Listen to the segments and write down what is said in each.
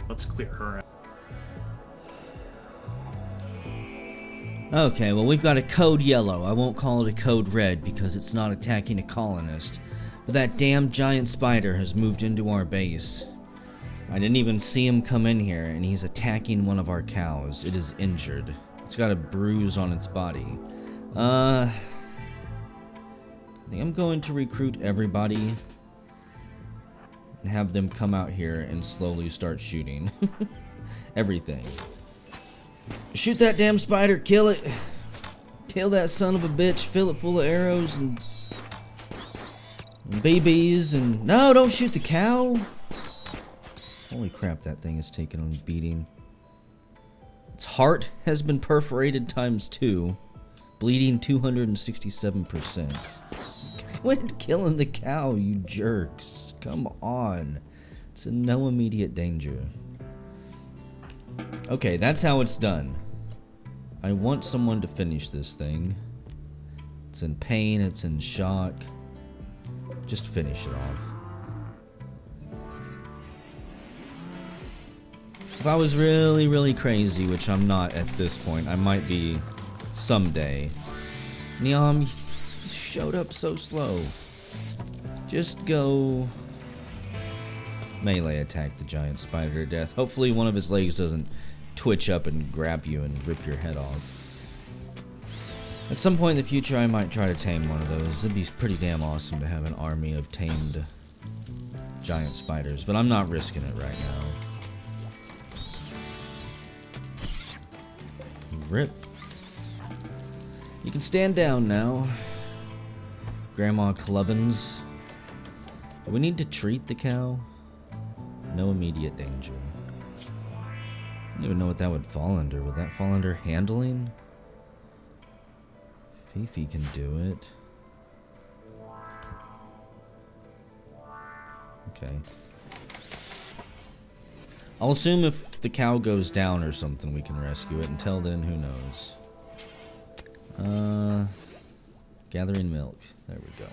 Let's clear her out. Okay, well we've got a code yellow. I won't call it a code red because it's not attacking a colonist. But that damn giant spider has moved into our base. I didn't even see him come in here, and he's attacking one of our cows. It is injured. It's got a bruise on its body. I think I'm going to recruit everybody and have them come out here and slowly start shooting. Everything. Shoot that damn spider, kill it. Kill that son of a bitch, fill it full of arrows and BBs and... No, don't shoot the cow! Holy crap, that thing is taking a beating. Its heart has been perforated ×2, bleeding 267%. Quit killing the cow, you jerks. Come on. It's in no immediate danger. Okay, that's how it's done. I want someone to finish this thing. It's in pain, it's in shock. Just finish it off. If I was really, really crazy, which I'm not at this point, I might be someday. Neom, you showed up so slow. Just go melee attack the giant spider to death. Hopefully one of his legs doesn't twitch up and grab you and rip your head off. At some point in the future, I might try to tame one of those. It'd be pretty damn awesome to have an army of tamed giant spiders, but I'm not risking it right now. Rip. You can stand down now, Grandma Clubbins. Do we need to treat the cow? No immediate danger. I don't even know what that would fall under. Would that fall under handling? Fifi can do it. Okay. I'll assume if the cow goes down or something, we can rescue it. Until then, who knows? Gathering milk. There we go.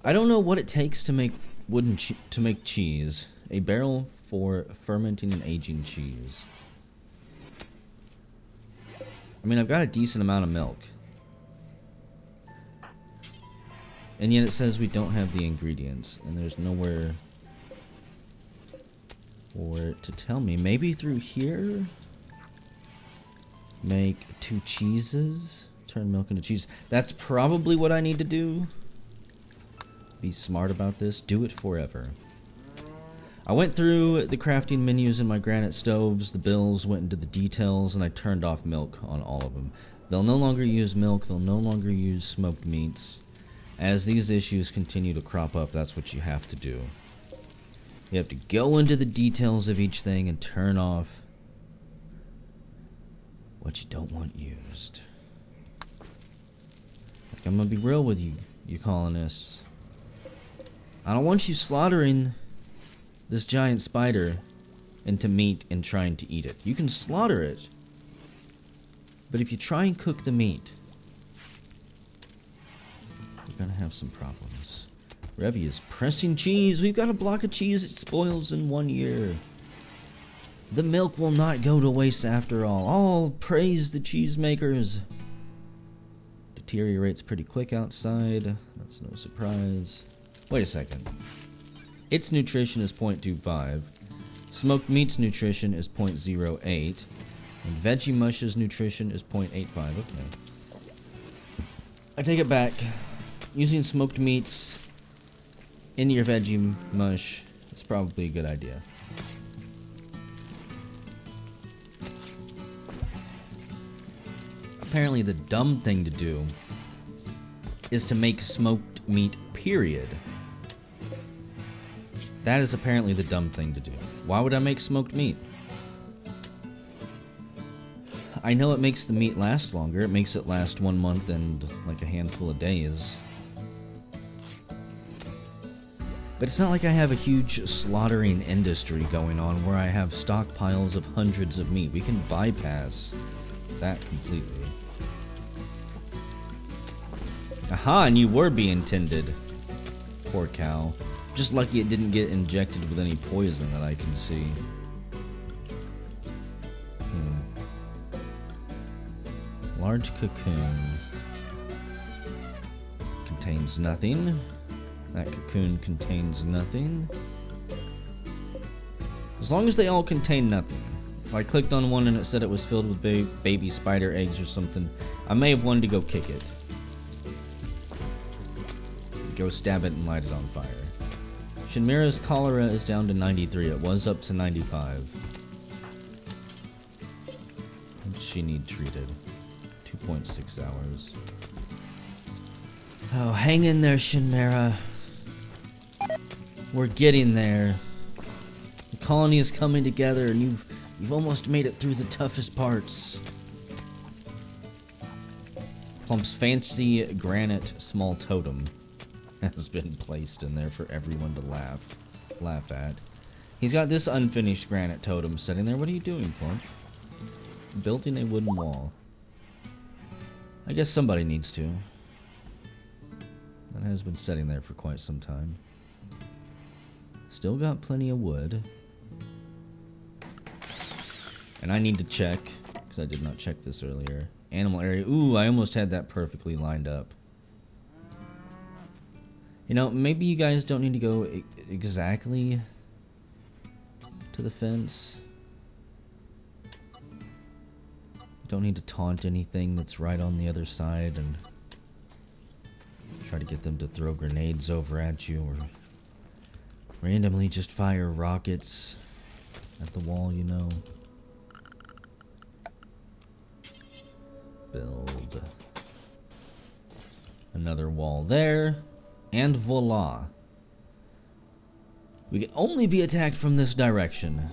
I don't know what it takes to make cheese. A barrel for fermenting and aging cheese. I mean, I've got a decent amount of milk. And yet it says we don't have the ingredients. And there's nowhere for it to tell me. Maybe through here? Make 2 cheeses? Turn milk into cheese. That's probably what I need to do. Be smart about this. Do it forever. I went through the crafting menus in my granite stoves, the bills, went into the details, and I turned off milk on all of them. They'll no longer use milk, they'll no longer use smoked meats. As these issues continue to crop up, that's what you have to do. You have to go into the details of each thing and turn off what you don't want used. Like, I'm gonna be real with you, you colonists. I don't want you slaughtering this giant spider into meat and trying to eat it. You can slaughter it, but if you try and cook the meat, you're gonna have some problems. Revy is pressing cheese. We've got a block of cheese. It spoils in 1 year. The milk will not go to waste after all. All praise the cheesemakers. Deteriorates pretty quick outside. That's no surprise. Wait a second. Its nutrition is 0.25. Smoked meat's nutrition is 0.08. And veggie mush's nutrition is 0.85. Okay. I take it back. Using smoked meats in your veggie mush is probably a good idea. Apparently the dumb thing to do is to make smoked meat, period. That is apparently the dumb thing to do. Why would I make smoked meat? I know it makes the meat last longer. It makes it last 1 month and like a handful of days. But it's not like I have a huge slaughtering industry going on where I have stockpiles of hundreds of meat. We can bypass that completely. Aha, and you were being tended. Poor cow. Just lucky it didn't get injected with any poison that I can see. Large cocoon. Contains nothing. That cocoon contains nothing. As long as they all contain nothing. If I clicked on one and it said it was filled with baby spider eggs or something, I may have wanted to go kick it. Go stab it and light it on fire. Shinmira's cholera is down to 93. It was up to 95. What does she need treated? 2.6 hours. Oh, hang in there, Shinmira. We're getting there. The colony is coming together, and you've almost made it through the toughest parts. Plump's fancy granite small totem has been placed in there for everyone to laugh at. He's got this unfinished granite totem sitting there. What are you doing, Plump? Building a wooden wall. I guess somebody needs to. That has been sitting there for quite some time. Still got plenty of wood. And I need to check, because I did not check this earlier. Animal area. Ooh, I almost had that perfectly lined up. You know, maybe you guys don't need to go exactly to the fence. You don't need to taunt anything that's right on the other side and try to get them to throw grenades over at you or randomly just fire rockets at the wall, you know. Build another wall there. And voila. We can only be attacked from this direction.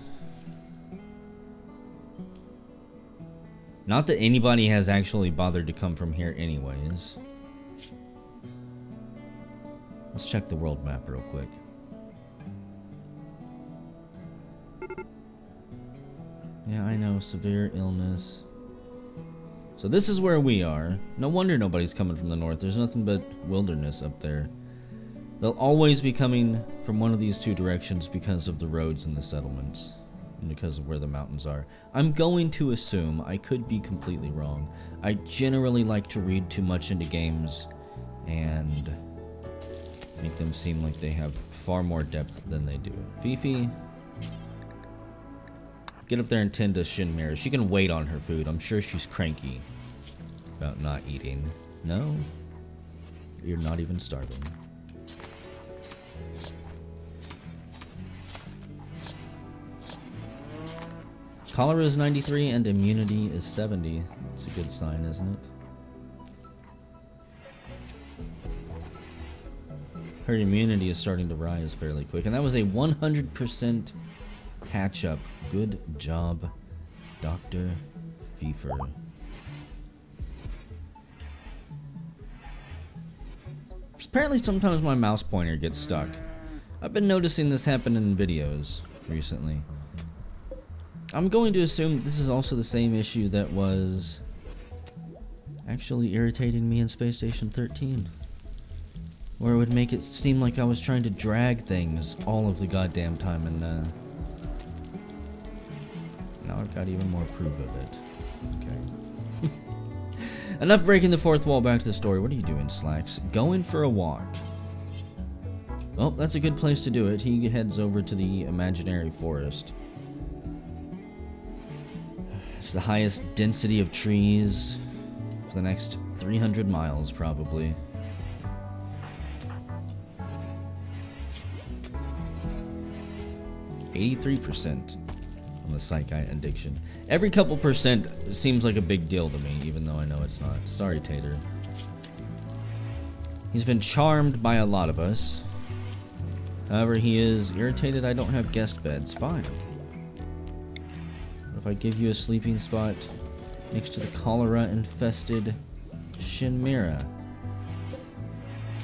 Not that anybody has actually bothered to come from here anyways. Let's check the world map real quick. Yeah, I know. Severe illness. So this is where we are. No wonder nobody's coming from the north. There's nothing but wilderness up there. They'll always be coming from one of these two directions because of the roads and the settlements. And because of where the mountains are. I'm going to assume, I could be completely wrong. I generally like to read too much into games and make them seem like they have far more depth than they do. Fifi, get up there and tend to Shinmira. She can wait on her food. I'm sure she's cranky about not eating. No? You're not even starving. Cholera is 93 and immunity is 70. It's a good sign, isn't it? Her immunity is starting to rise fairly quick. And that was a 100% patch up. Good job, Dr. Fever. Apparently sometimes my mouse pointer gets stuck. I've been noticing this happen in videos recently. I'm going to assume that this is also the same issue that was actually irritating me in Space Station 13. Where it would make it seem like I was trying to drag things all of the goddamn time, and now I've got even more proof of it. Okay. Enough breaking the fourth wall, back to the story. What are you doing, Slacks? Going for a walk. Oh, that's a good place to do it. He heads over to the imaginary forest. It's the highest density of trees for the next 300 miles, probably. %83% on the Psychite addiction. Every couple percent seems like a big deal to me, even though I know it's not. Sorry, Tater. He's been charmed by a lot of us. However, he is irritated I don't have guest beds. Fine. What if I give you a sleeping spot next to the cholera-infested Shinmira?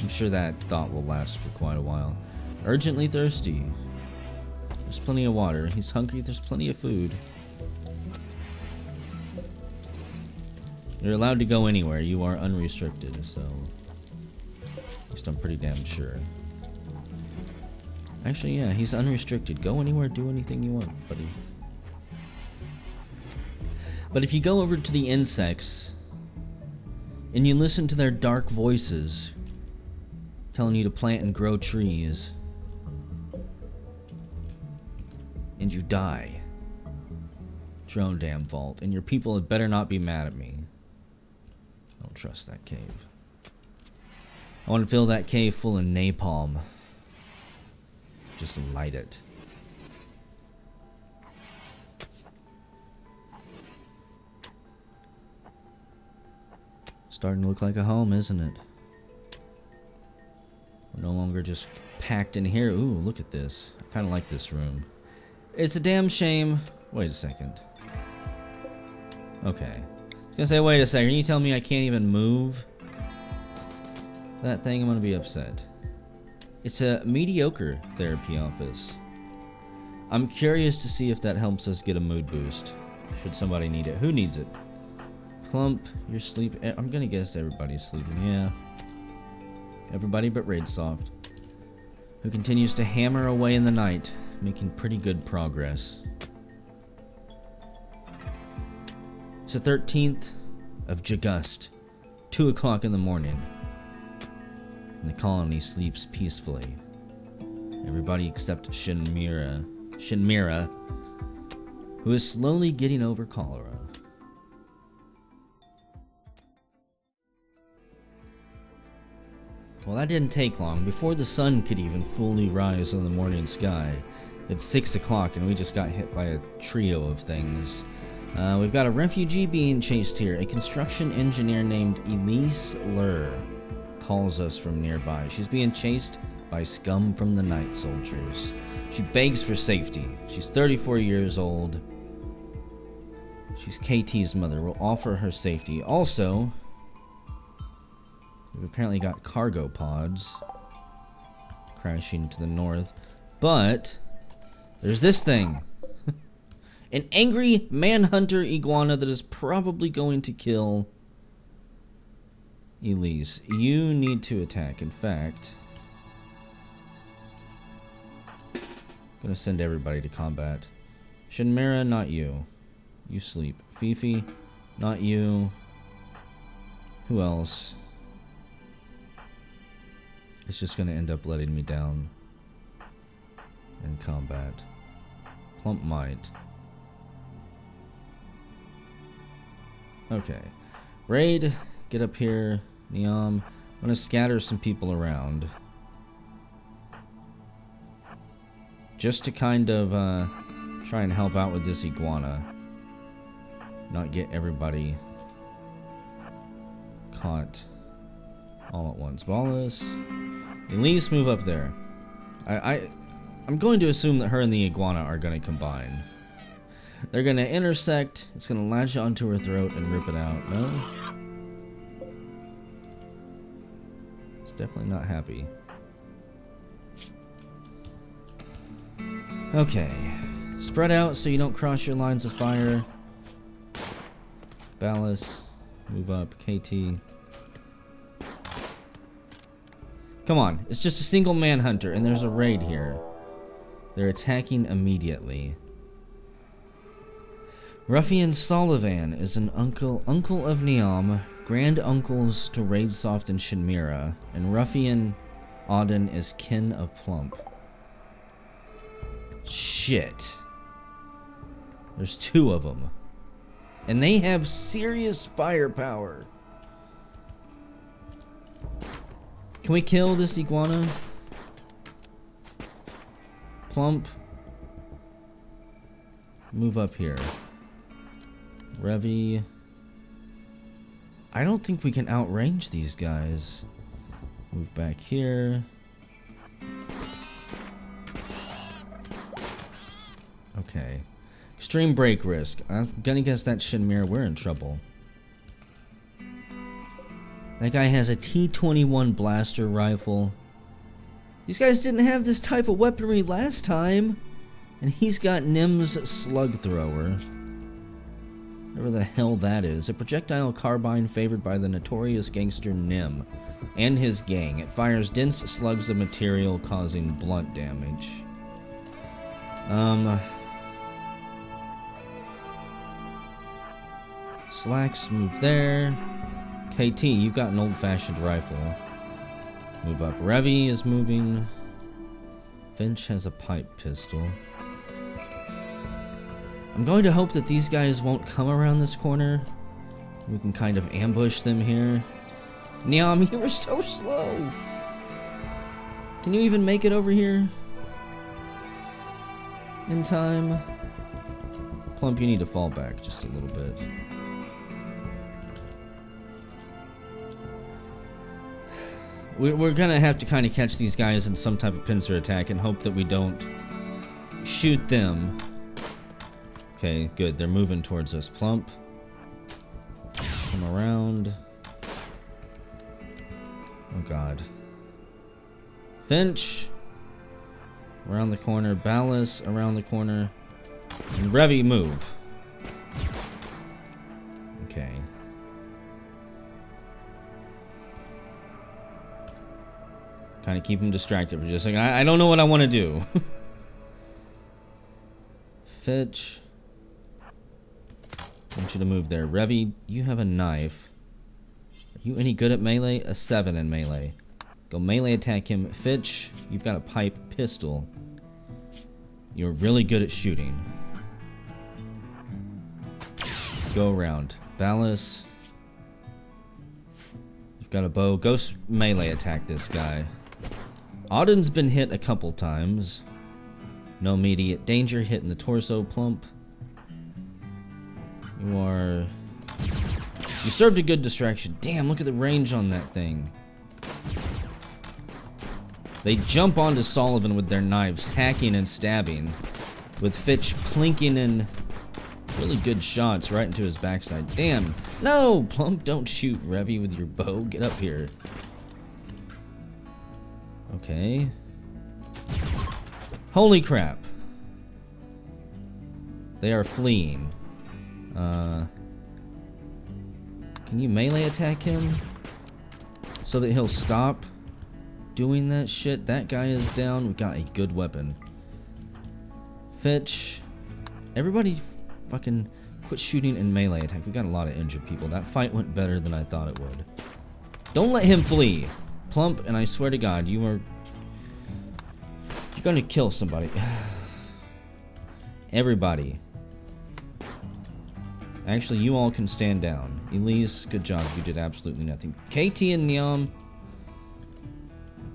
I'm sure that thought will last for quite a while. Urgently thirsty. There's plenty of water. He's hungry. There's plenty of food. You're allowed to go anywhere. You are unrestricted, so at least I'm pretty damn sure. Actually, yeah, he's unrestricted. Go anywhere, do anything you want, buddy. But if you go over to the insects And you listen to their dark voices telling you to plant and grow trees. And you die. It's your own damn fault. And your people had better not be mad at me. I don't trust that cave. I want to fill that cave full of napalm. Just light it. Starting to look like a home, isn't it? We're no longer just packed in here. Ooh, look at this. I kind of like this room. It's a damn shame. Wait a second. Okay. I was gonna say, wait a second. Are you telling me I can't even move that thing? I'm gonna be upset. It's a mediocre therapy office. I'm curious to see if that helps us get a mood boost. Should somebody need it. Who needs it? Plump, you're sleeping. I'm gonna guess everybody's sleeping. Yeah. Everybody but Raidsoft, who continues to hammer away in the night, making pretty good progress. It's the 13th of Jagust, 2 o'clock in the morning, and the colony sleeps peacefully. Everybody except Shinmira, who is slowly getting over cholera. Well, that didn't take long. Before the sun could even fully rise in the morning sky, it's 6 o'clock and we just got hit by a trio of things. We've got a refugee being chased here. A construction engineer named Elise Lur calls us from nearby. She's being chased by scum from the night soldiers. She begs for safety. She's 34 years old. She's KT's mother. We'll offer her safety. Also, we've apparently got cargo pods crashing to the north. But there's this thing. An angry manhunter iguana that is probably going to kill Elise. You need to attack. In fact, I'm gonna send everybody to combat. Shinmira, not you. You sleep. Fifi, not you. Who else? It's just gonna end up letting me down in combat. Plump might. Okay. Raid, get up here. Neom, I'm gonna scatter some people around. Just to kind of try and help out with this iguana. Not get everybody caught all at once. Ballas, Elise, move up there. I'm going to assume that her and the iguana are going to combine. They're going to intersect. It's going to latch onto her throat and rip it out. No? It's definitely not happy. Okay. Spread out so you don't cross your lines of fire. Ballas, move up. KT. Come on. It's just a single manhunter and there's a raid here. They're attacking immediately. Ruffian Sullivan is an uncle of Neom, grand uncles to Raidsoft and Shinmira, and Ruffian Auden is kin of Plump. Shit. There's 2 of them. And they have serious firepower. Can we kill this iguana? Plump. Move up here. Revy. I don't think we can outrange these guys. Move back here. Okay. Extreme break risk. I'm gonna guess that Shinmira. We're in trouble. That guy has a T-21 blaster rifle. These guys didn't have this type of weaponry last time. And he's got Nim's slug thrower. Whatever the hell that is. A projectile carbine favored by the notorious gangster Nim and his gang. It fires dense slugs of material causing blunt damage. Slacks, move there. KT, you've got an old-fashioned rifle. Move up. Revy is moving. Finch has a pipe pistol. I'm going to hope that these guys won't come around this corner. We can kind of ambush them here. Niam, you were so slow. Can you even make it over here in time? Plump, you need to fall back just a little bit. We're gonna have to kind of catch these guys in some type of pincer attack and hope that we don't shoot them. Okay, good. They're moving towards us. Plump. Come around. Oh, God. Finch. Around the corner. Ballas around the corner. And Revy, move. Okay. Kind of keep him distracted for just a second. I don't know what I want to do. Fitch. I want you to move there. Revy, you have a knife. Are you any good at melee? A 7 in melee. Go melee attack him. Fitch, you've got a pipe pistol. You're really good at shooting. Go around. Ballas. You've got a bow. Go melee attack this guy. Auden's been hit a couple times. No immediate danger. Hitting the torso. Plump. You served a good distraction. Damn, look at the range on that thing. They jump onto Sullivan with their knives, hacking and stabbing, with Fitch plinking in really good shots right into his backside. Damn. No, Plump, don't shoot Revy with your bow. Get up here. Okay. Holy crap. They are fleeing. Can you melee attack him so that he'll stop doing that shit? That guy is down. We got a good weapon. Fitch. Everybody fucking quit shooting and melee attack. We got a lot of injured people. That fight went better than I thought it would. Don't let him flee. Plump, and I swear to God, you're gonna kill somebody. Everybody. Actually, you all can stand down. Elise, good job. You did absolutely nothing. KT and Niam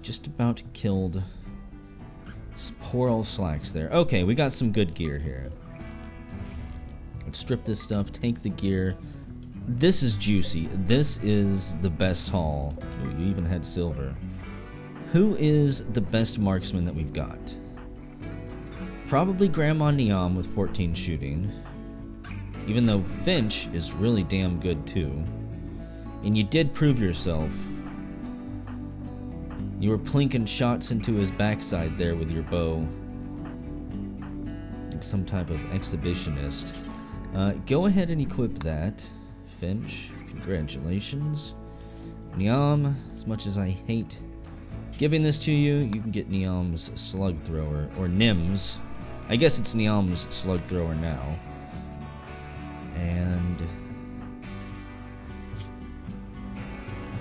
just about killed some poor old slacks there. Okay, we got some good gear here. Let's strip this stuff, take the gear. This is juicy. This is the best haul. Ooh, you even had silver. Who is the best marksman that we've got? Probably Grandma Niam with 14 shooting. Even though Finch is really damn good too. And you did prove yourself. You were plinking shots into his backside there with your bow. Like some type of exhibitionist. Go ahead and equip that, Finch. Congratulations. Niam, as much as I hate giving this to you, you can get Niam's slug thrower. Or Nim's. I guess it's Niam's slug thrower now. And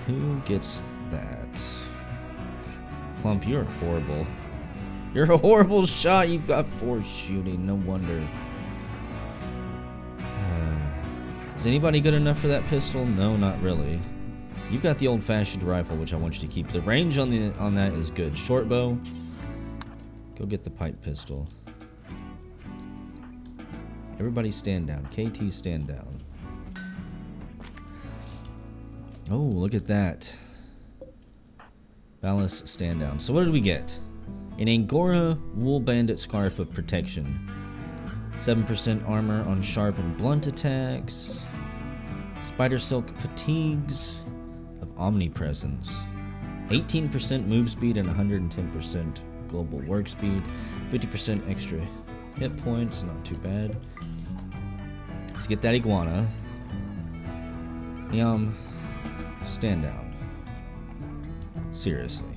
who gets that? Plump, you're horrible. You're a horrible shot. You've got 4 shooting. No wonder. Is anybody good enough for that pistol? No, not really. You've got the old-fashioned rifle, which I want you to keep. The range on that is good. Short bow. Go get the pipe pistol. Everybody stand down. KT, stand down. Oh, look at that. Ballas, stand down. So what did we get? An Angora Wool Bandit Scarf of Protection. 7% armor on sharp and blunt attacks. Spider Silk Fatigues of Omnipresence. 18% move speed and 110% global work speed. 50% extra hit points. Not too bad. Let's get that iguana. Yum. Stand down. Seriously.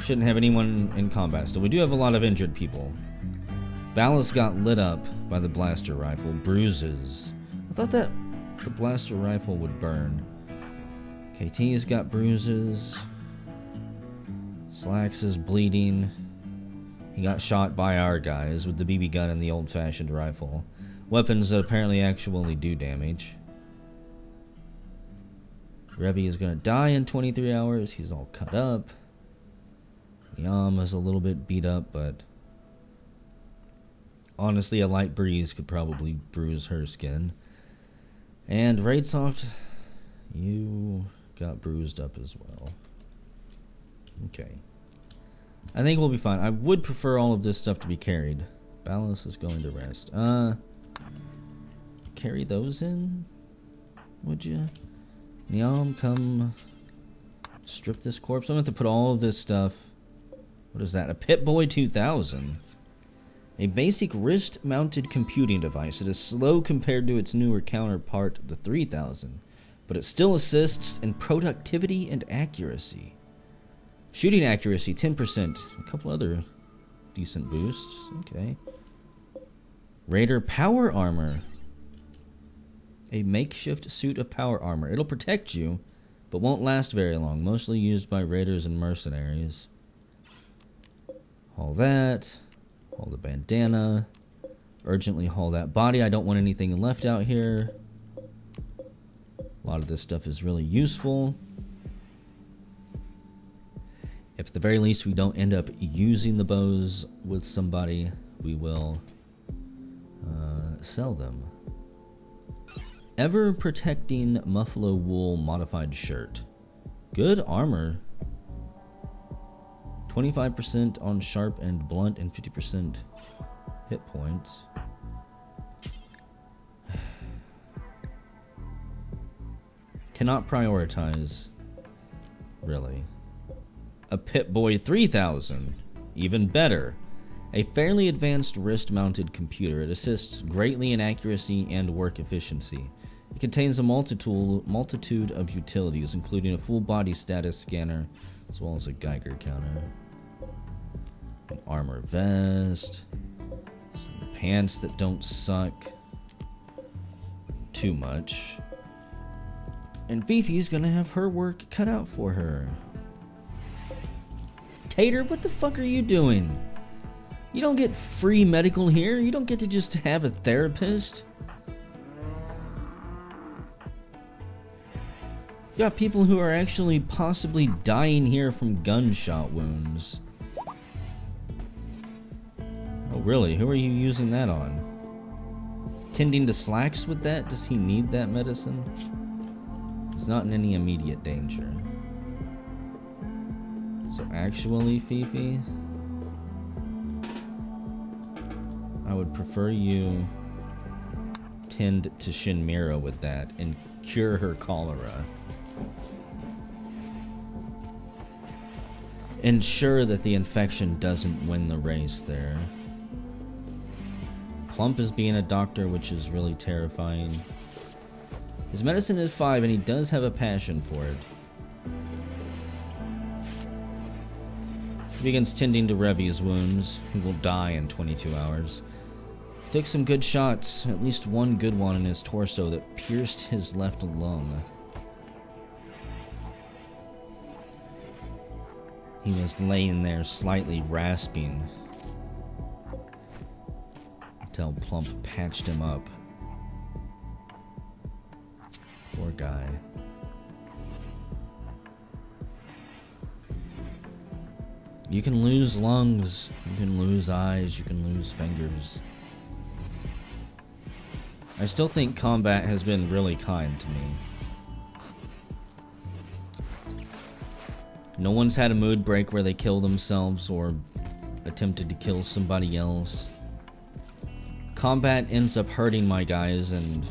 Shouldn't have anyone in combat still. We do have a lot of injured people. Ballas got lit up by the blaster rifle. Bruises. I thought that The blaster rifle would burn. KT's got bruises. Slacks is bleeding. He got shot by our guys with the BB gun and the old-fashioned rifle. Weapons that apparently actually do damage. Revy is gonna die in 23 hours. He's all cut up. Yam is a little bit beat up, but honestly, a light breeze could probably bruise her skin. And Raidsoft, you got bruised up as well. Okay. I think we'll be fine. I would prefer all of this stuff to be carried. Ballast is going to rest. Carry those in? Would you? Niam, come strip this corpse. I'm going to have to put all of this stuff. What is that? A Pip-Boy 2000. A basic wrist-mounted computing device. It is slow compared to its newer counterpart, the 3000. But it still assists in productivity and accuracy. Shooting accuracy, 10%. A couple other decent boosts. Okay. Raider power armor. A makeshift suit of power armor. It'll protect you, but won't last very long. Mostly used by raiders and mercenaries. Haul that. Haul the bandana. Urgently haul that body. I don't want anything left out here. A lot of this stuff is really useful. If at the very least we don't end up using the bows with somebody, we will sell them. Ever protecting muffalo wool modified shirt. Good armor. 25% on sharp and blunt and 50% hit points. Cannot prioritize. Really. A Pip-Boy 3000. Even better. A fairly advanced wrist-mounted computer. It assists greatly in accuracy and work efficiency. It contains a multitude of utilities, including a full body status scanner, as well as a Geiger counter. An armor vest. Some pants that don't suck too much. And Fifi's gonna have her work cut out for her. Tater, what the fuck are you doing? You don't get free medical here. You don't get to just have a therapist. You got people who are actually possibly dying here from gunshot wounds. Oh, really? Who are you using that on? Tending to Slacks with that? Does he need that medicine? He's not in any immediate danger. So actually, Fifi, I would prefer you tend to Shinmira with that and cure her cholera. Ensure that the infection doesn't win the race there. Plump is being a doctor, which is really terrifying. His medicine is 5, and he does have a passion for it. He begins tending to Revy's wounds, who will die in 22 hours. He took some good shots, at least one good one in his torso that pierced his left lung. He was laying there slightly rasping until Plump patched him up. Poor guy. You can lose lungs, you can lose eyes, you can lose fingers. I still think combat has been really kind to me. No one's had a mood break where they kill themselves or attempted to kill somebody else. Combat ends up hurting my guys, and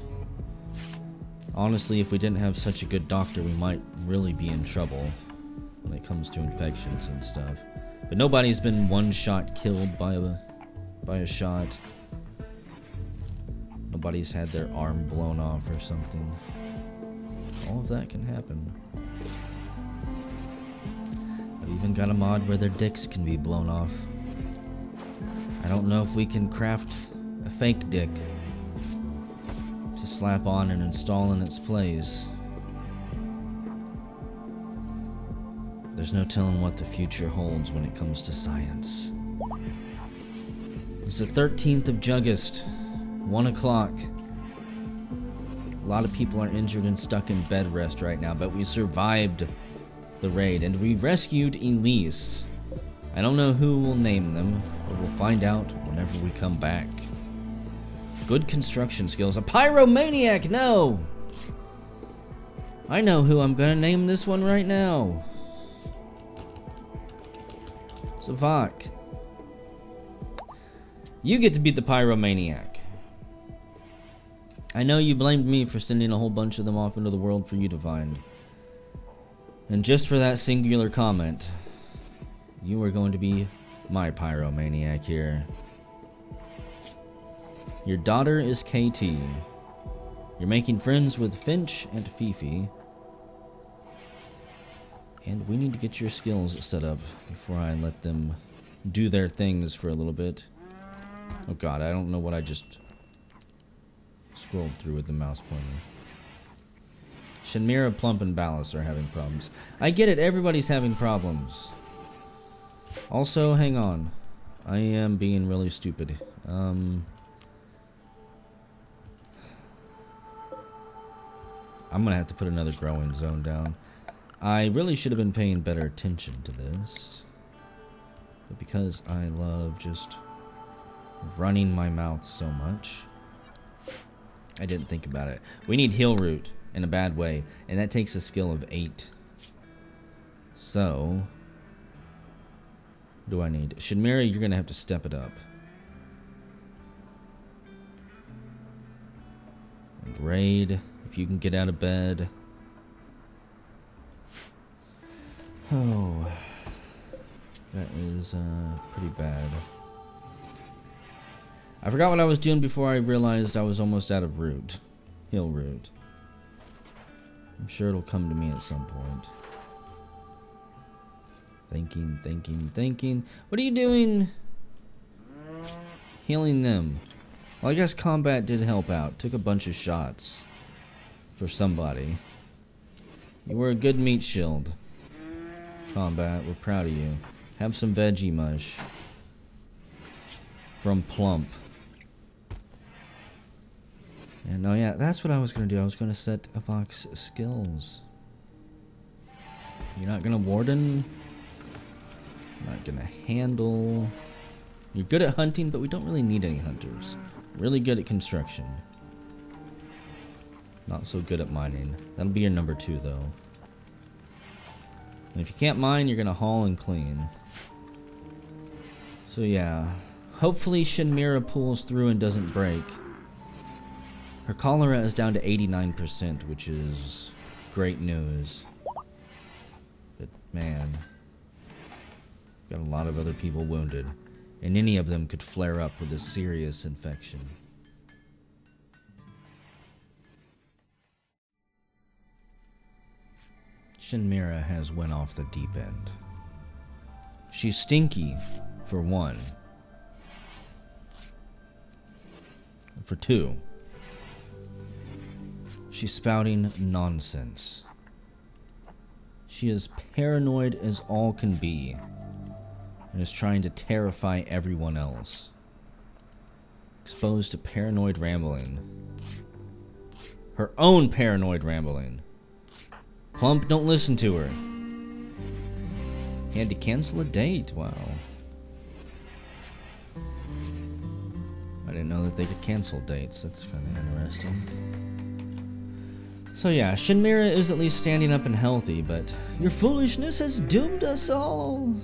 honestly, if we didn't have such a good doctor, we might really be in trouble when it comes to infections and stuff. But nobody's been one-shot killed by a shot. Nobody's had their arm blown off or something. All of that can happen. I've even got a mod where their dicks can be blown off. I don't know if we can craft a fake dick to slap on and install in its place. There's no telling what the future holds when it comes to science. It's the 13th of August, 1 o'clock. A lot of people are injured and stuck in bed rest right now, but we survived the raid, and we rescued Elise. I don't know who will name them, but we'll find out whenever we come back. Good construction skills. A pyromaniac, no! I know who I'm gonna name this one right now. Savak. You get to be the pyromaniac. I know you blamed me for sending a whole bunch of them off into the world for you to find. And just for that singular comment, you are going to be my pyromaniac here. Your daughter is KT. You're making friends with Finch and Fifi. And we need to get your skills set up before I let them do their things for a little bit. Oh god, I don't know what I just scrolled through with the mouse pointer. Shinmira, Plump, and Ballas are having problems. I get it, everybody's having problems. Also, hang on. I am being really stupid. I'm gonna have to put another growing zone down. I really should have been paying better attention to this. But because I love just running my mouth so much, I didn't think about it. We need Heal Root in a bad way, and that takes a skill of 8. So, what do I need? Shinmira, you're gonna have to step it up. And Raid, if you can get out of bed. Oh, that is pretty bad. I forgot what I was doing before I realized I was almost out of root. Heal root. I'm sure it'll come to me at some point. Thinking. What are you doing? Healing them. Well, I guess combat did help out. Took a bunch of shots for somebody. You were a good meat shield. Combat, we're proud of you. Have some veggie mush. From Plump. And oh yeah, that's what I was gonna do. I was gonna set Avok's skills. You're not gonna warden. Not gonna handle. You're good at hunting, but we don't really need any hunters. Really good at construction. Not so good at mining. That'll be your number 2 though. And if you can't mine, you're gonna haul and clean. So yeah. Hopefully Shinmira pulls through and doesn't break. Her cholera is down to 89%, which is great news. But man, got a lot of other people wounded. And any of them could flare up with a serious infection. Shinmira has went off the deep end. She's stinky, for 1. For 2, she's spouting nonsense. She is paranoid as all can be, and is trying to terrify everyone else. Exposed to paranoid rambling. Her own paranoid rambling. Plump, don't listen to her. He had to cancel a date, wow. I didn't know that they could cancel dates. That's kind of interesting. So yeah, Shinmira is at least standing up and healthy, but your foolishness has doomed us all.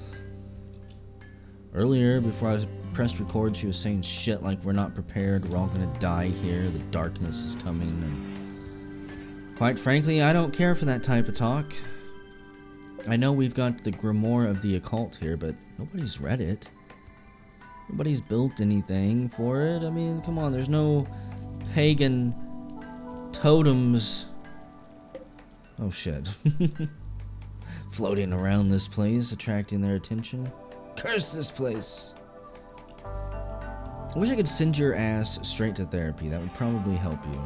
Earlier, before I pressed record, she was saying shit like we're not prepared, we're all gonna die here, the darkness is coming, and quite frankly, I don't care for that type of talk. I know we've got the Grimoire of the Occult here, but nobody's read it. Nobody's built anything for it. I mean, come on, there's no pagan totems. Oh shit. Floating around this place, attracting their attention. Curse this place. I wish I could send your ass straight to therapy. That would probably help you.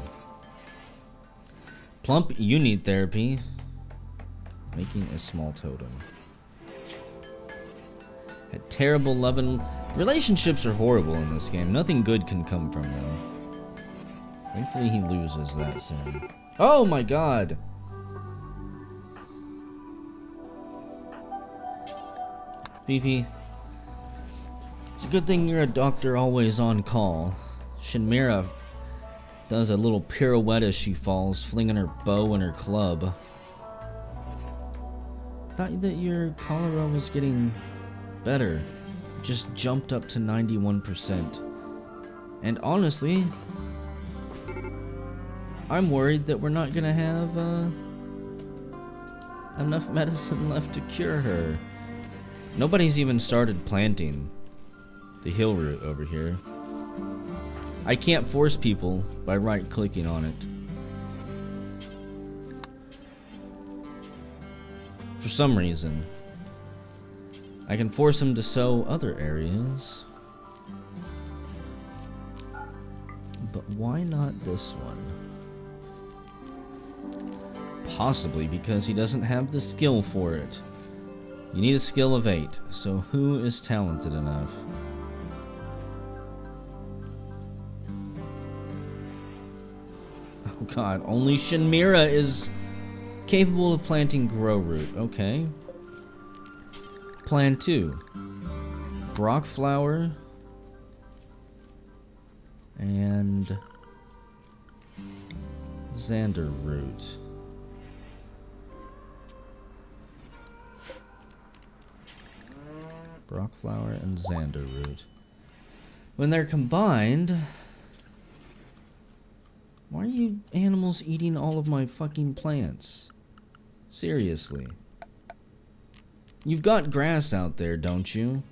Plump, you need therapy. Making a small totem. Had terrible loving... Relationships are horrible in this game. Nothing good can come from them. Thankfully he loses that soon. Oh my god! Beefy. It's a good thing you're a doctor always on call. Shinmira does a little pirouette as she falls, flinging her bow and her club. Thought that your cholera was getting better. Just jumped up to 91%. And honestly, I'm worried that we're not gonna have enough medicine left to cure her. Nobody's even started planting the hill root over here. I can't force people by right-clicking on it. For some reason. I can force them to sow other areas. But why not this one? Possibly because he doesn't have the skill for it. You need a skill of 8, so who is talented enough? Oh god, only Shinmira is capable of planting grow root. Okay. Plan 2. Brock flower and Xander root. Brock flower and Xander root. When they're combined... Why are you animals eating all of my fucking plants? Seriously. You've got grass out there, don't you?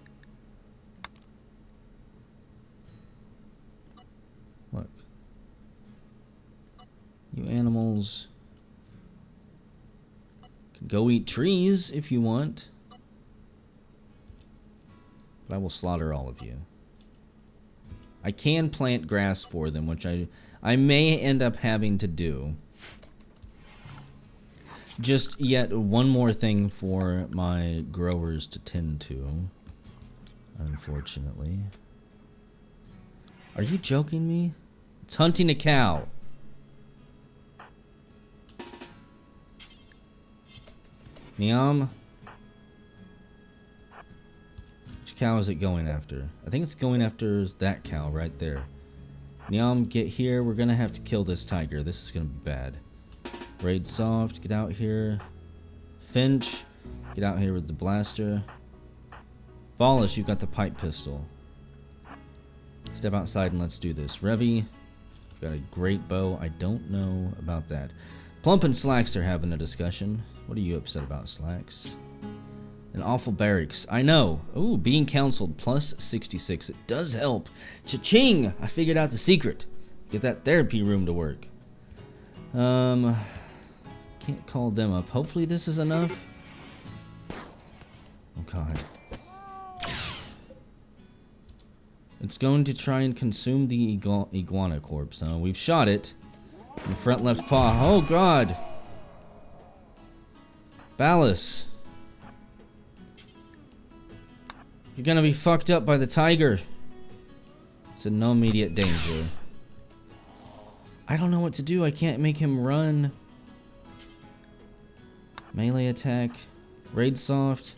Look. You animals can go eat trees if you want. But I will slaughter all of you. I can plant grass for them, which I may end up having to do. Just yet one more thing for my growers to tend to, unfortunately. Are you joking me? It's hunting a cow. Niam? Which cow is it going after? I think it's going after that cow right there. Niam, get here. We're gonna have to kill this tiger. This is gonna be bad. Raid Soft, get out here. Finch, get out here with the blaster. Ballas, you've got the pipe pistol. Step outside and let's do this. Revy, you've got a great bow. I don't know about that. Plump and Slacks are having a discussion. What are you upset about, Slacks? An awful barracks. I know. Ooh, being counseled plus 66. It does help. Cha-ching! I figured out the secret. Get that therapy room to work. Can't call them up. Hopefully this is enough. Oh god. It's going to try and consume the iguana corpse. We've shot it. In the front left paw. Oh god. Ballas. You're gonna be fucked up by the tiger. It's in no immediate danger. I don't know what to do. I can't make him run. Melee attack. Raid Soft.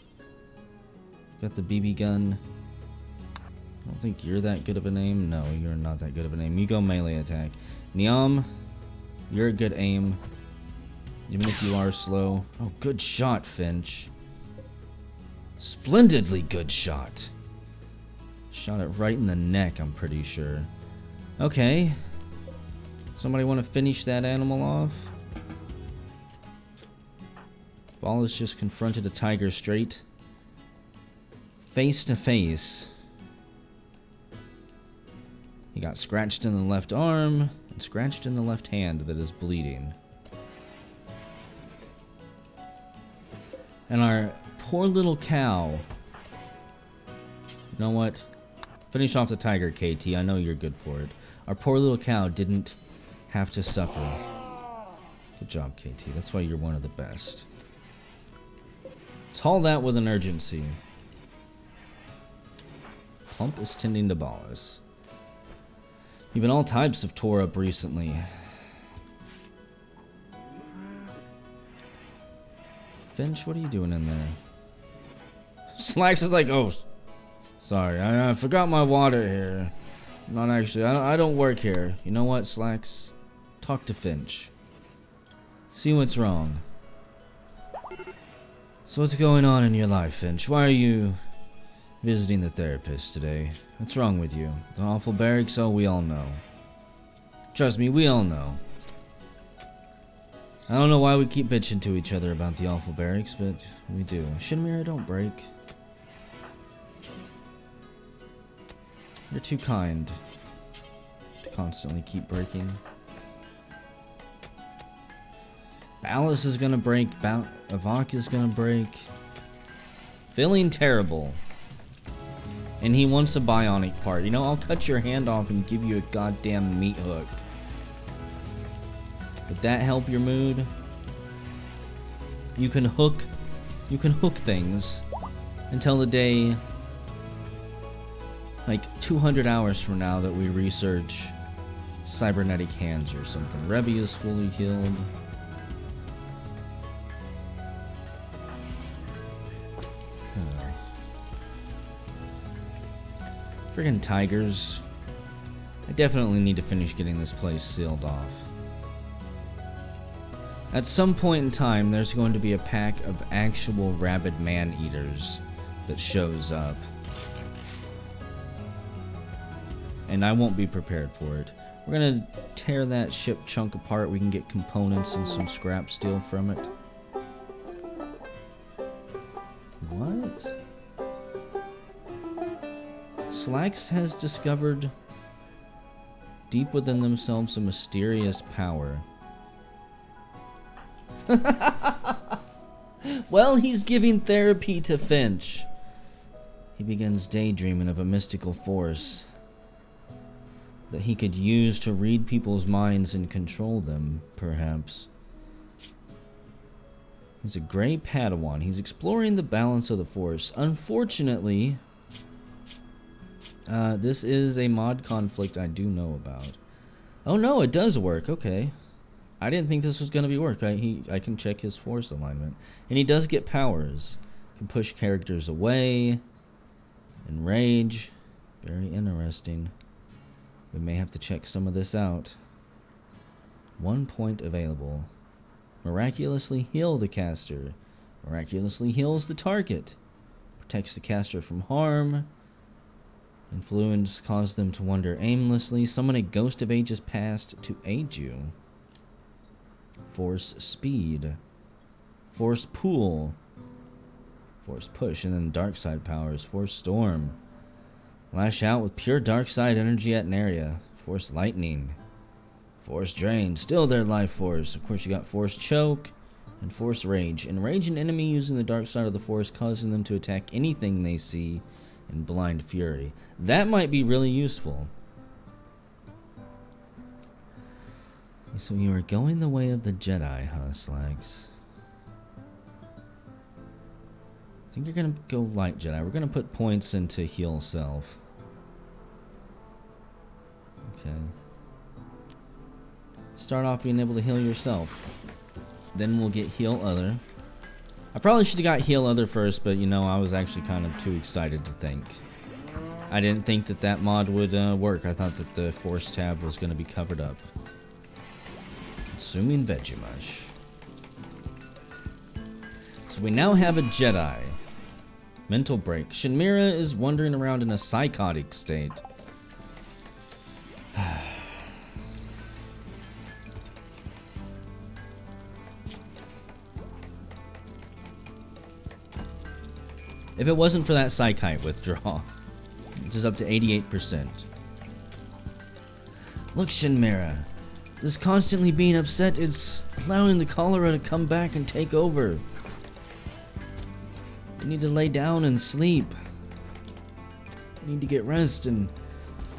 Got the BB gun. I don't think you're that good of a name. No, you're not that good of a name. You go melee attack. Niam, you're a good aim. Even if you are slow. Oh, good shot, Finch. Splendidly good shot. Shot it right in the neck, I'm pretty sure. Okay. Somebody want to finish that animal off? Ballas just confronted a tiger straight. Face to face. He got scratched in the left arm and scratched in the left hand that is bleeding. And our poor little cow. You know what? Finish off the tiger, KT. I know you're good for it. Our poor little cow didn't have to suffer. Good job, KT. That's why you're one of the best. Let's haul that with an urgency. Pump is tending to Ballas. You've been all types of tore up recently. Finch, what are you doing in there? Slacks is like, oh, sorry, I forgot my water here. Not actually, I don't work here. You know what, Slacks? Talk to Finch. See what's wrong. So what's going on in your life, Finch? Why are you visiting the therapist today? What's wrong with you? The awful barracks? Oh, we all know. Trust me, we all know. I don't know why we keep bitching to each other about the awful barracks, but we do. Shinmira, don't break. You're too kind to constantly keep breaking. Ballas is gonna break. Avok is gonna break. Feeling terrible. And he wants a bionic part. You know, I'll cut your hand off and give you a goddamn meat hook. Would that help your mood? You can hook things until the day, like 200 hours from now, that we research cybernetic hands or something. Rebby is fully healed. Friggin' tigers. I definitely need to finish getting this place sealed off. At some point in time, there's going to be a pack of actual rabid man-eaters that shows up. And I won't be prepared for it. We're gonna tear that ship chunk apart. We can get components and some scrap steel from it. What? Slacks has discovered deep within themselves a mysterious power. Well, he's giving therapy to Finch. He begins daydreaming of a mystical force that he could use to read people's minds and control them, perhaps. He's a gray Padawan. He's exploring the balance of the Force. Unfortunately, this is a mod conflict I do know about. Oh no, it does work. Okay. I didn't think this was going to be work. I can check his Force alignment. And he does get powers. Can push characters away. Enrage. Very interesting. We may have to check some of this out. 1 point available. Miraculously heal the caster. Miraculously heals the target. Protects the caster from harm. Influence cause them to wander aimlessly. Summon a ghost of ages past to aid you. Force speed. Force pool. Force push. And then dark side powers. Force storm. Lash out with pure dark side energy at an area. Force lightning. Force drain. Still their life force. Of course you got force choke. And force rage. Enrage an enemy using the dark side of the force, causing them to attack anything they see in blind fury. That might be really useful. So you are going the way of the Jedi, huh, Slacks? I think you're gonna go light Jedi. We're gonna put points into heal self. Okay. Start off being able to heal yourself. Then we'll get heal other. I probably should have got heal other first, but you know, I was actually kind of too excited to think. I didn't think that that mod would work. I thought that the force tab was going to be covered up. Consuming Vegemush. So we now have a Jedi. Mental break. Shinmira is wandering around in a psychotic state. If it wasn't for that Psychite withdrawal, which is up to 88%. Look, Shinmira. This constantly being upset, it's allowing the cholera to come back and take over. You need to lay down and sleep. You need to get rest and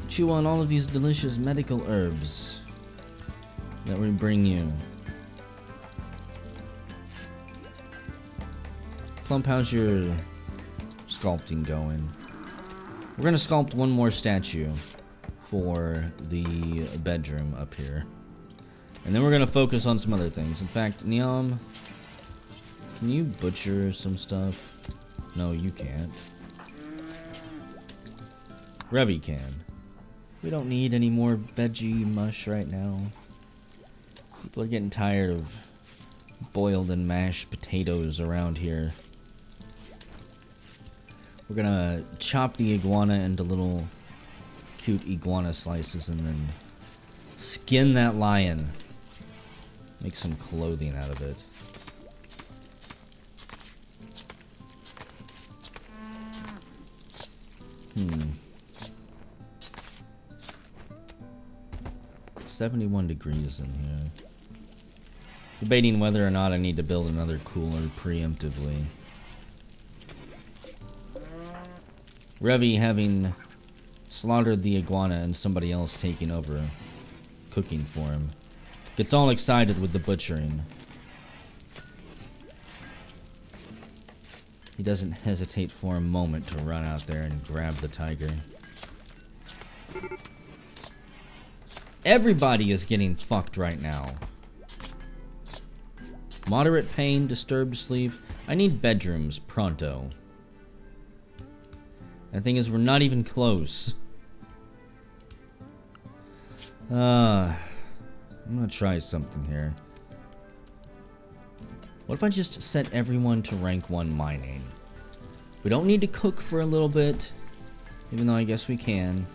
chew on all of these delicious medical herbs that we bring you. Plump, how's your sculpting going? We're gonna sculpt one more statue for the bedroom up here. And then we're gonna focus on some other things. In fact, Neom, can you butcher some stuff? No, you can't. Revy can. We don't need any more veggie mush right now. People are getting tired of boiled and mashed potatoes around here. We're gonna chop the iguana into little cute iguana slices and then skin that lion. Make some clothing out of it. It's 71 degrees in here. Debating whether or not I need to build another cooler preemptively. Revy having slaughtered the iguana and somebody else taking over cooking for him. Gets all excited with the butchering. He doesn't hesitate for a moment to run out there and grab the tiger. Everybody is getting fucked right now. Moderate pain, disturbed sleep. I need bedrooms pronto. The thing is, we're not even close. I'm gonna try something here. What if I just set everyone to rank 1 mining? We don't need to cook for a little bit, even though I guess we can.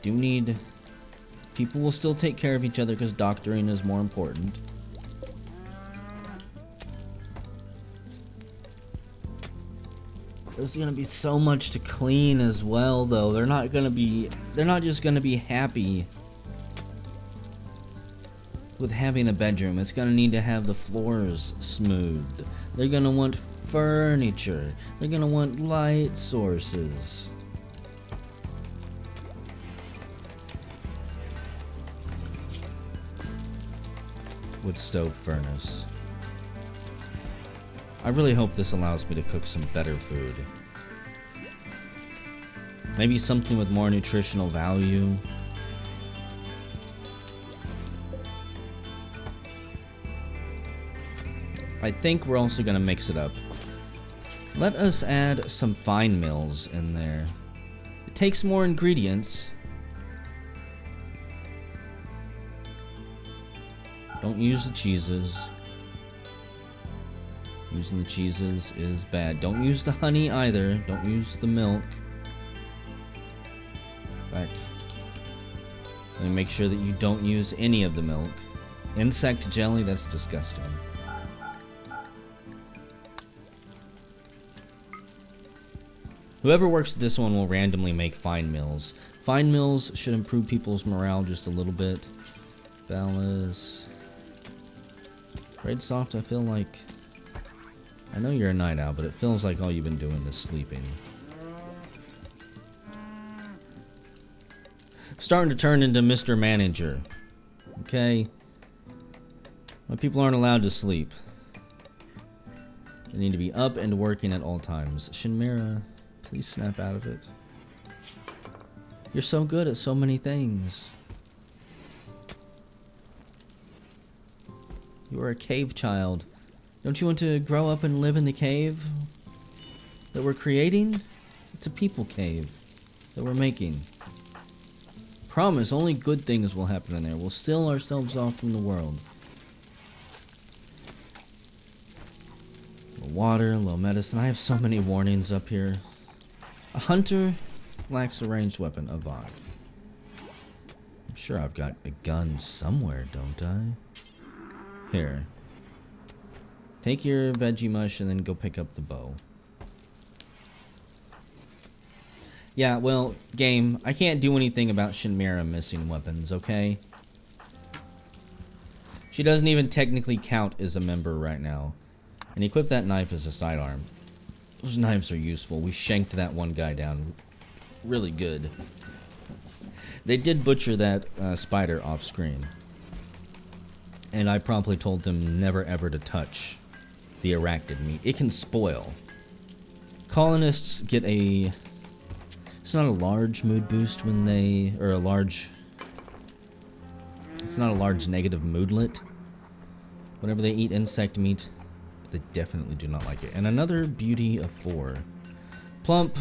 Do need... People will still take care of each other because doctoring is more important. There's gonna be so much to clean as well, though. They're not just gonna be happy with having a bedroom. It's gonna need to have the floors smoothed. They're gonna want furniture. They're gonna want light sources. Wood stove furnace. I really hope this allows me to cook some better food. Maybe something with more nutritional value. I think we're also going to mix it up. Let us add some fine mills in there. It takes more ingredients. Don't use the cheeses. Using the cheeses is bad. Don't use the honey either. Don't use the milk. In fact, let me make sure that you don't use any of the milk. Insect jelly, that's disgusting. Whoever works this one will randomly make fine mills. Fine mills should improve people's morale just a little bit. Ballast. Red soft, I feel like... I know you're a night owl, but it feels like all you've been doing is sleeping. Starting to turn into Mr. Manager. Okay? My people aren't allowed to sleep. They need to be up and working at all times. Shinmira, please snap out of it. You're so good at so many things. You are a cave child. Don't you want to grow up and live in the cave that we're creating? It's a people cave that we're making. Promise, only good things will happen in there. We'll seal ourselves off from the world. A little water, a little medicine. I have so many warnings up here. A hunter lacks a ranged weapon. A Vok. I'm sure I've got a gun somewhere, don't I? Here. Take your veggie mush and then go pick up the bow. Yeah, well, game, I can't do anything about Shinmira missing weapons, okay? She doesn't even technically count as a member right now. And equip that knife as a sidearm. Those knives are useful. We shanked that one guy down really good. They did butcher that spider off screen. And I promptly told them never ever to touch the arachnid meat. It can spoil. Colonists get a... It's not a large mood boost when they... Or a large... It's not a large negative moodlet whenever they eat insect meat. But they definitely do not like it. And another beauty of 4. Plump.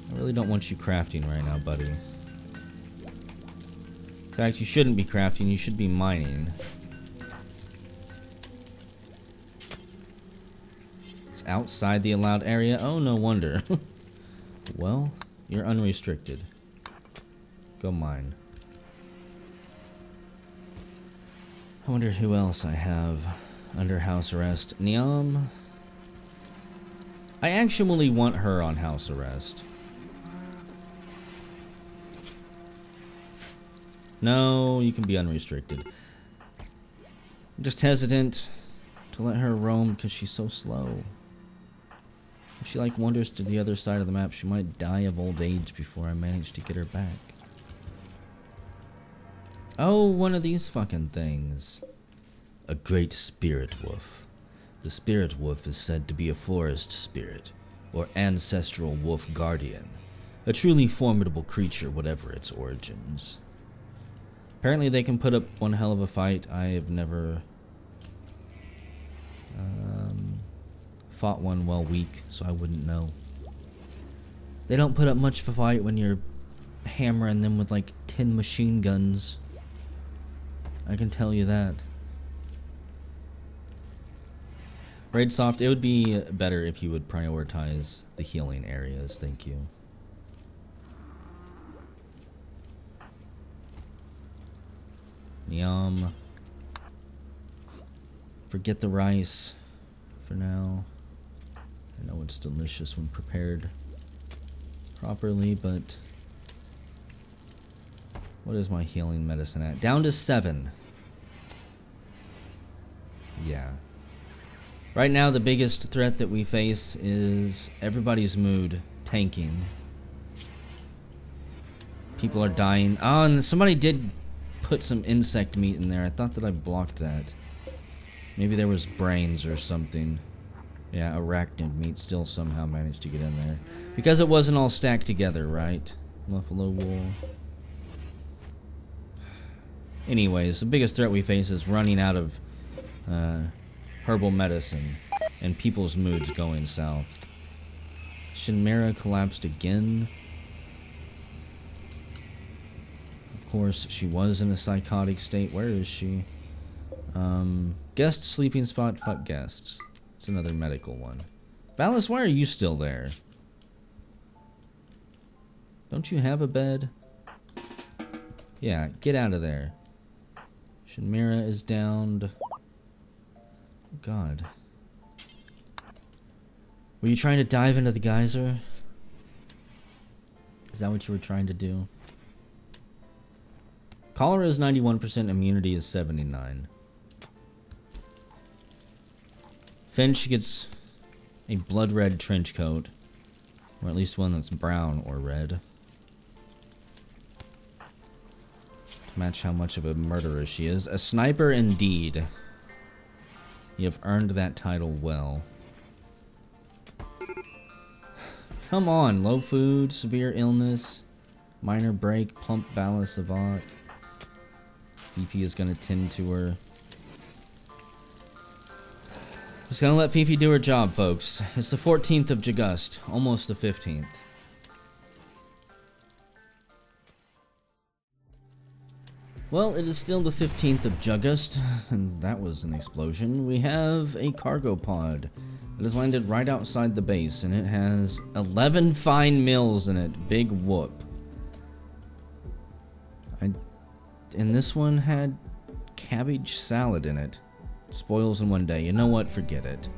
I really don't want you crafting right now, buddy. In fact, you shouldn't be crafting. You should be mining. It's outside the allowed area. Oh, no wonder. Well, you're unrestricted. Go mine. I wonder who else I have under house arrest. Niam. I actually want her on house arrest. No, you can be unrestricted. I'm just hesitant to let her roam because she's so slow. If she like wanders to the other side of the map, she might die of old age before I manage to get her back. Oh, one of these fucking things. A great spirit wolf. The spirit wolf is said to be a forest spirit, or ancestral wolf guardian. A truly formidable creature, whatever its origins. Apparently they can put up one hell of a fight. I have never fought one while weak, so I wouldn't know. They don't put up much of a fight when you're hammering them with like 10 machine guns. I can tell you that. Raid Soft, it would be better if you would prioritize the healing areas. Thank you. Yum. Forget the rice for now. I know it's delicious when prepared properly, but what is my healing medicine at? Down to 7. Yeah. Right now, the biggest threat that we face is everybody's mood tanking. People are dying. Oh, and somebody did put some insect meat in there. I thought that I blocked that. Maybe there was brains or something. Yeah, arachnid meat still somehow managed to get in there. Because it wasn't all stacked together, right? Buffalo wool. Anyways, the biggest threat we face is running out of herbal medicine and people's moods going south. Shinmira collapsed again. Of course, she was in a psychotic state. Where is she? Guest sleeping spot. Fuck guests. It's another medical one. Valis, why are you still there? Don't you have a bed? Yeah, get out of there. Shinmira is downed. Oh, God. Were you trying to dive into the geyser? Is that what you were trying to do? Cholera is 91%, immunity is 79. Finch gets a blood red trench coat, or at least one that's brown or red, to match how much of a murderer she is. A sniper indeed. You have earned that title well. Come on, low food, severe illness, minor break, plump Bala Savant. Fifi is going to tend to her. Just gonna let Fifi do her job, folks. It's the 14th of August, almost the 15th. Well, it is still the 15th of August, and that was an explosion. We have a cargo pod that has landed right outside the base, and it has 11 fine mills in it. Big whoop. And this one had cabbage salad in it. Spoils in one day. You know what? Forget it.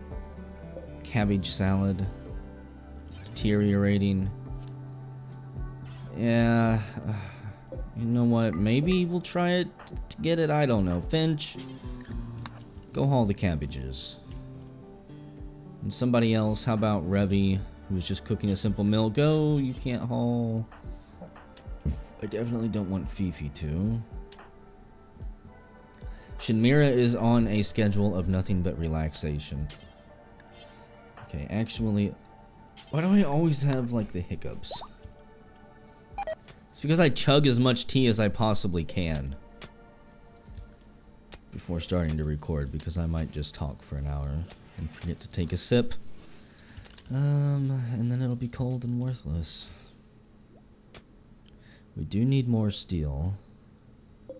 Cabbage salad. Deteriorating. Yeah. You know what? Maybe we'll try it to get it. I don't know. Finch, go haul the cabbages. And somebody else, how about Revy, who's just cooking a simple meal? Go. You can't haul. I definitely don't want Fifi to. Shinmira is on a schedule of nothing but relaxation. Okay, actually, why do I always have, like, the hiccups? It's because I chug as much tea as I possibly can before starting to record, because I might just talk for an hour and forget to take a sip. And then it'll be cold and worthless. We do need more steel to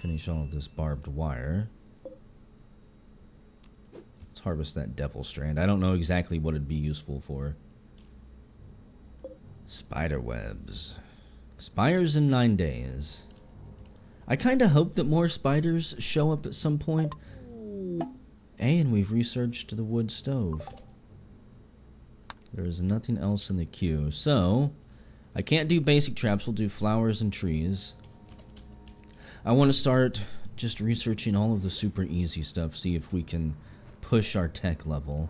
finish all of this barbed wire. Let's harvest that devil strand. I don't know exactly what it'd be useful for. Spider webs. Expires in 9 days. I kind of hope that more spiders show up at some point. And we've researched the wood stove. There is nothing else in the queue. So, I can't do basic traps. We'll do flowers and trees. I want to start just researching all of the super easy stuff. See if we can push our tech level.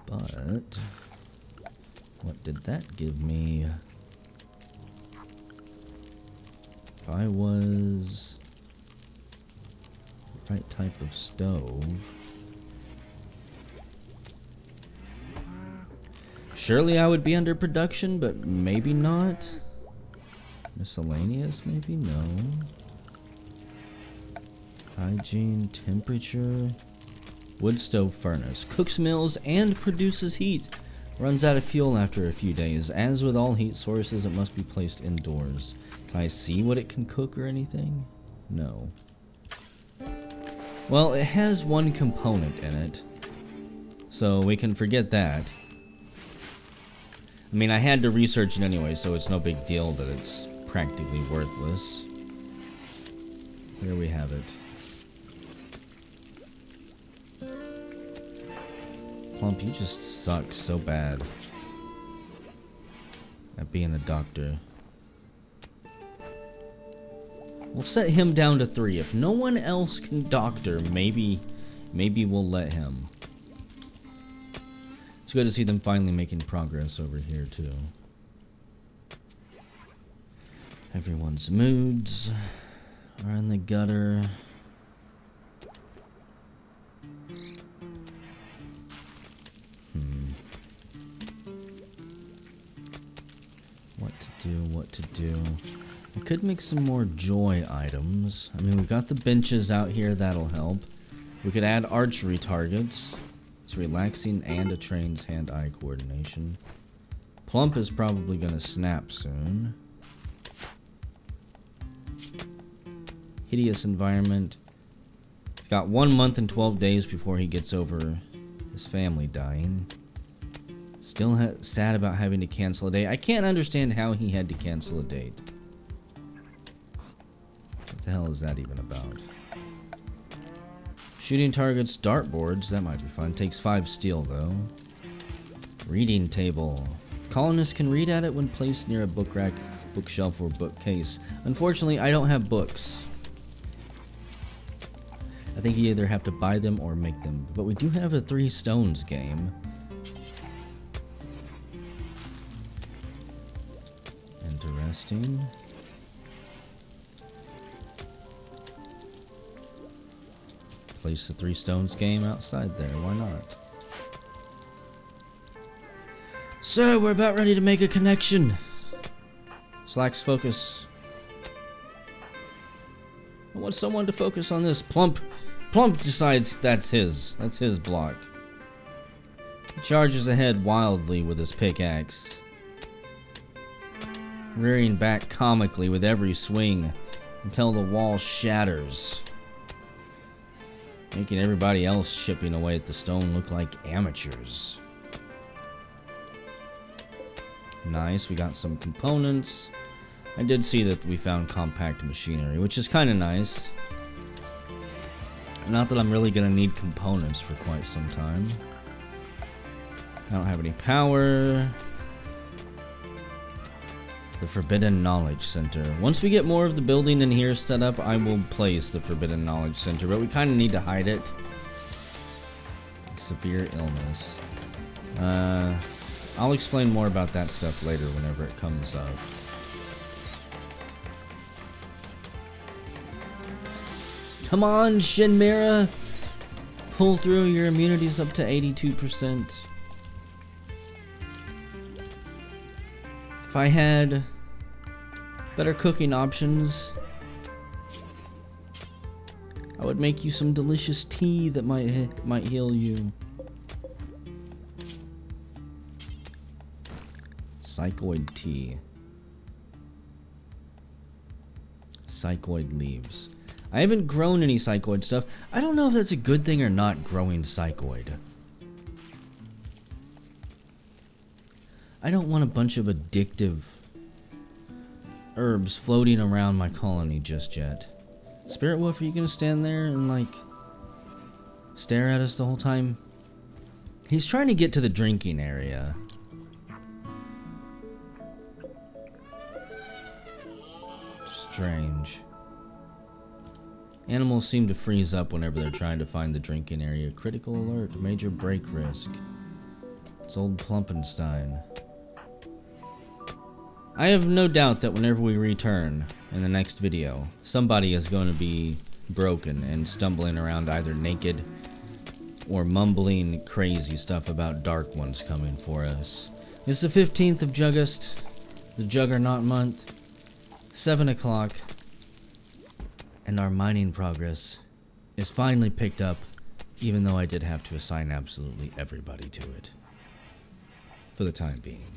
But, what did that give me? If I was the right type of stove, surely I would be under production, but maybe not. Miscellaneous, maybe? No. Hygiene, temperature. Wood stove furnace. Cooks meals and produces heat. Runs out of fuel after a few days. As with all heat sources, it must be placed indoors. Can I see what it can cook or anything? No. Well, it has one component in it, so we can forget that. I mean, I had to research it anyway, so it's no big deal that it's practically worthless. There we have it. Plump, you just suck so bad at being a doctor. We'll set him down to 3. If no one else can doctor, maybe we'll let him. It's good to see them finally making progress over here, too. Everyone's moods are in the gutter. What to do. I could make some more joy items. I mean, we've got the benches out here, that'll help. We could add archery targets. It's relaxing and it trains hand-eye coordination. Plump is probably gonna snap soon. Hideous environment. He's got 1 month and 12 days before he gets over his family dying. Still sad about having to cancel a date. I can't understand how he had to cancel a date. What the hell is that even about? Shooting targets, dartboards. That might be fun. Takes 5 steel, though. Reading table. Colonists can read at it when placed near a book rack, bookshelf, or bookcase. Unfortunately, I don't have books. I think you either have to buy them or make them. But we do have a 3 stones game. Interesting. Place the 3 stones game outside there. Why not? So, we're about ready to make a connection. Slacks focus. I want someone to focus on this. Plump decides that's his. That's his block. He charges ahead wildly with his pickaxe, rearing back comically with every swing until the wall shatters, making everybody else chipping away at the stone look like amateurs. Nice, we got some components. I did see that we found compact machinery, which is kind of nice. Not that I'm really going to need components for quite some time. I don't have any power. The Forbidden Knowledge Center. Once we get more of the building in here set up, I will place the Forbidden Knowledge Center, but we kind of need to hide it. Severe illness. I'll explain more about that stuff later whenever it comes up. Come on, Shinmira! Pull through, your immunity's up to 82%. If I had better cooking options, I would make you some delicious tea that might heal you. Psychoid tea. Psychoid leaves. I haven't grown any psychoid stuff. I don't know if that's a good thing or not, growing psychoid. I don't want a bunch of addictive herbs floating around my colony just yet. Spirit Wolf, are you gonna stand there and, like, stare at us the whole time? He's trying to get to the drinking area. Strange. Animals seem to freeze up whenever they're trying to find the drinking area. Critical alert, major break risk. It's old Plumpenstein. I have no doubt that whenever we return in the next video, somebody is going to be broken and stumbling around either naked or mumbling crazy stuff about Dark Ones coming for us. It's the 15th of Juggust, the Juggernaut month, 7 o'clock, and our mining progress is finally picked up, even though I did have to assign absolutely everybody to it for the time being.